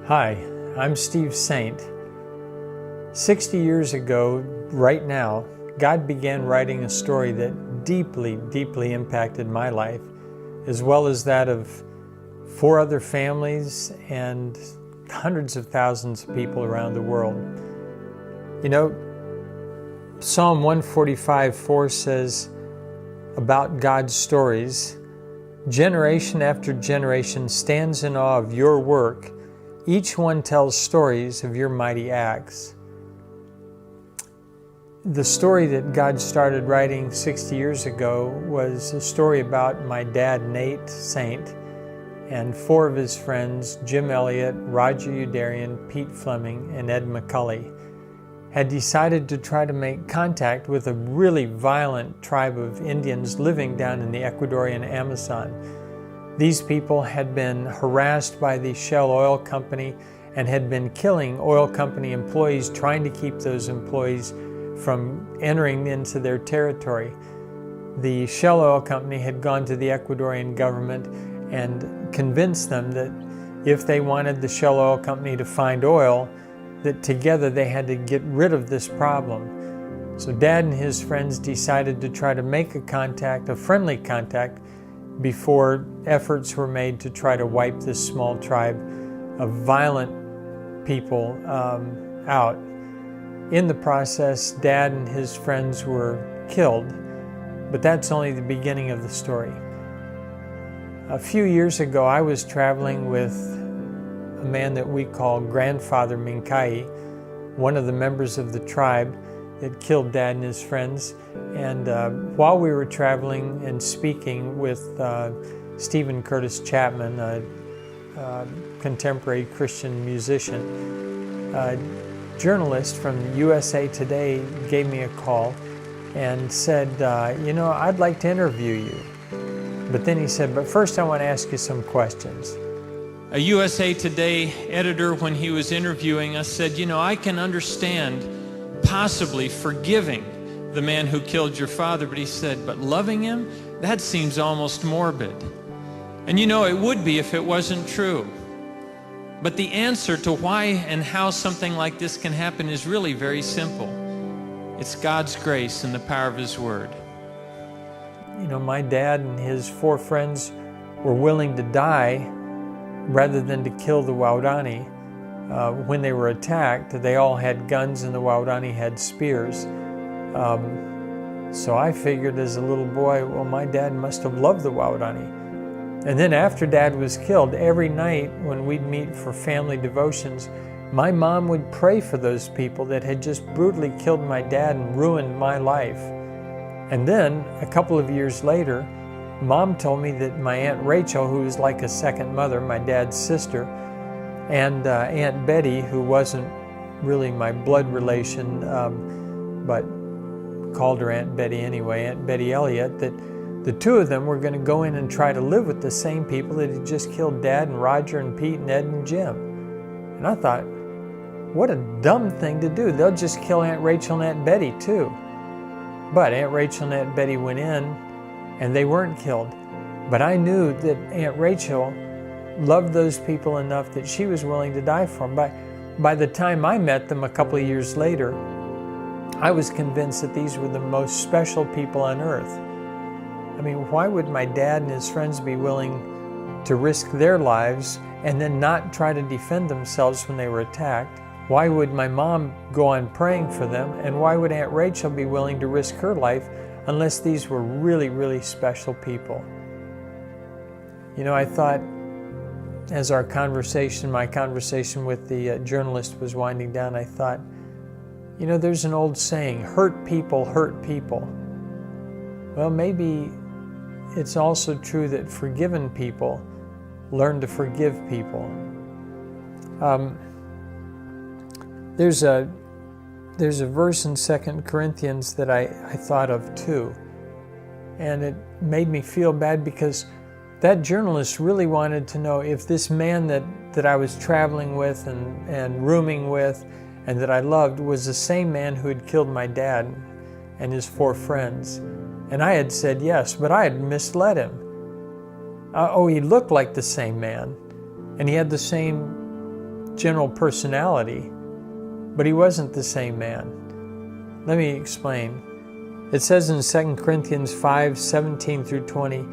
Hi, I'm Steve Saint. 60 years ago, right now, God began writing a story that deeply impacted my life, as well as that of 4 other families and hundreds of thousands of people around the world. You know, Psalm 145:4 says about God's stories, "Generation after generation stands in awe of your work. Each one tells stories of your mighty acts." The story that God started writing 60 years ago was a story about my dad, Nate Saint, and 4 of his friends, Jim Elliott, Roger Udarian, Pete Fleming, and Ed McCulley, had decided to try to make contact with a really violent tribe of Indians living down in the Ecuadorian Amazon. These people had been harassed by the Shell Oil Company and had been killing oil company employees, trying to keep those employees from entering into their territory. The Shell Oil Company had gone to the Ecuadorian government and convinced them that if they wanted the Shell Oil Company to find oil, that together they had to get rid of this problem. So Dad and his friends decided to try to make a friendly contact, before efforts were made to try to wipe this small tribe of violent people out. In the process, Dad and his friends were killed, but that's only the beginning of the story. A few years ago, I was traveling with a man that we call Grandfather Minkai, one of the members of the tribe that killed Dad and his friends. And while we were traveling and speaking with Stephen Curtis Chapman, a contemporary Christian musician, a journalist from USA Today gave me a call and said, I'd like to interview you. But then he said, but first I want to ask you some questions. A USA Today editor, when he was interviewing us, said, I can understand possibly forgiving the man who killed your father, but he said, but loving him? That seems almost morbid. And it would be if it wasn't true. But the answer to why and how something like this can happen is really very simple. It's God's grace and the power of His Word. My dad and his 4 friends were willing to die rather than to kill the Waodani. When they were attacked, they all had guns and the Waodani had spears. So I figured as a little boy, well, my dad must have loved the Waodani. And then after Dad was killed, every night when we'd meet for family devotions, my mom would pray for those people that had just brutally killed my dad and ruined my life. And then, a couple of years later, Mom told me that my Aunt Rachel, who was like a second mother, my dad's sister, and Aunt Betty, who wasn't really my blood relation, but called her Aunt Betty anyway, Aunt Betty Elliott, that the 2 of them were going to go in and try to live with the same people that had just killed Dad and Roger and Pete and Ed and Jim. And I thought, what a dumb thing to do. They'll just kill Aunt Rachel and Aunt Betty too. But Aunt Rachel and Aunt Betty went in and they weren't killed. But I knew that Aunt Rachel loved those people enough that she was willing to die for them. By the time I met them a couple of years later, I was convinced that these were the most special people on earth. I mean, why would my dad and his friends be willing to risk their lives and then not try to defend themselves when they were attacked? Why would my mom go on praying for them? And why would Aunt Rachel be willing to risk her life unless these were really special people? I thought, as my conversation with the journalist was winding down, I thought, there's an old saying, hurt people hurt people. Well, maybe it's also true that forgiven people learn to forgive people. There's a verse in 2 Corinthians that I thought of too, and it made me feel bad because that journalist really wanted to know if this man that I was traveling with and rooming with and that I loved was the same man who had killed my dad and his 4 friends. And I had said yes, but I had misled him. He looked like the same man, and he had the same general personality, but he wasn't the same man. Let me explain. It says in 2 Corinthians 5:17 through 20,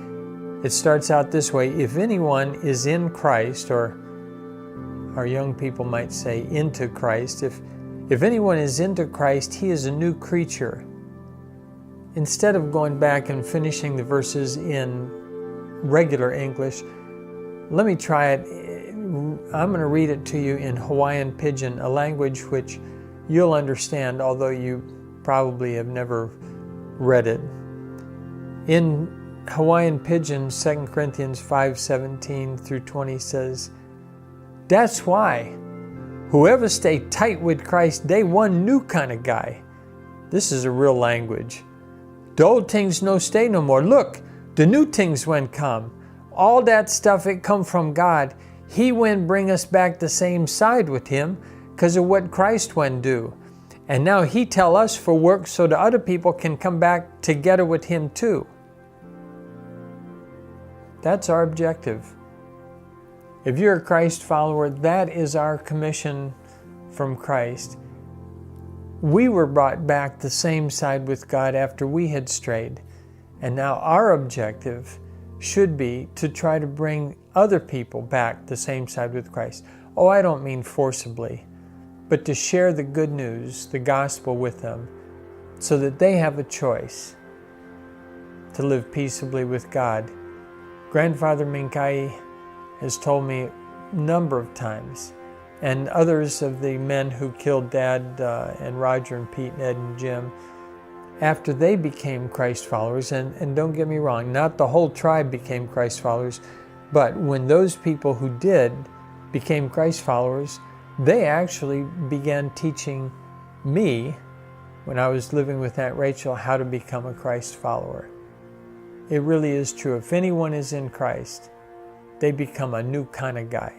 it starts out this way: if anyone is in Christ, or our young people might say into Christ, if anyone is into Christ, he is a new creature. Instead of going back and finishing the verses in regular English, let me try it. I'm going to read it to you in Hawaiian Pidgin, a language which you'll understand, although you probably have never read it. In Hawaiian Pidgin, 2 Corinthians 5:17 through 20 says, "That's why whoever stay tight with Christ, they one new kind of guy." This is a real language. "The old things no stay no more. Look, the new things when come. All that stuff it come from God. He when bring us back the same side with him because of what Christ when do. And now he tell us for work so the other people can come back together with him too." That's our objective. If you're a Christ follower, that is our commission from Christ. We were brought back the same side with God after we had strayed. And now our objective should be to try to bring other people back the same side with Christ. Oh, I don't mean forcibly, but to share the good news, the gospel with them, so that they have a choice to live peaceably with God. Grandfather Minkai has told me a number of times, and others of the men who killed Dad and Roger and Pete and Ed and Jim, after they became Christ followers, and don't get me wrong, not the whole tribe became Christ followers, but when those people who did became Christ followers, they actually began teaching me, when I was living with Aunt Rachel, how to become a Christ follower. It really is true. If anyone is in Christ, they become a new kind of guy.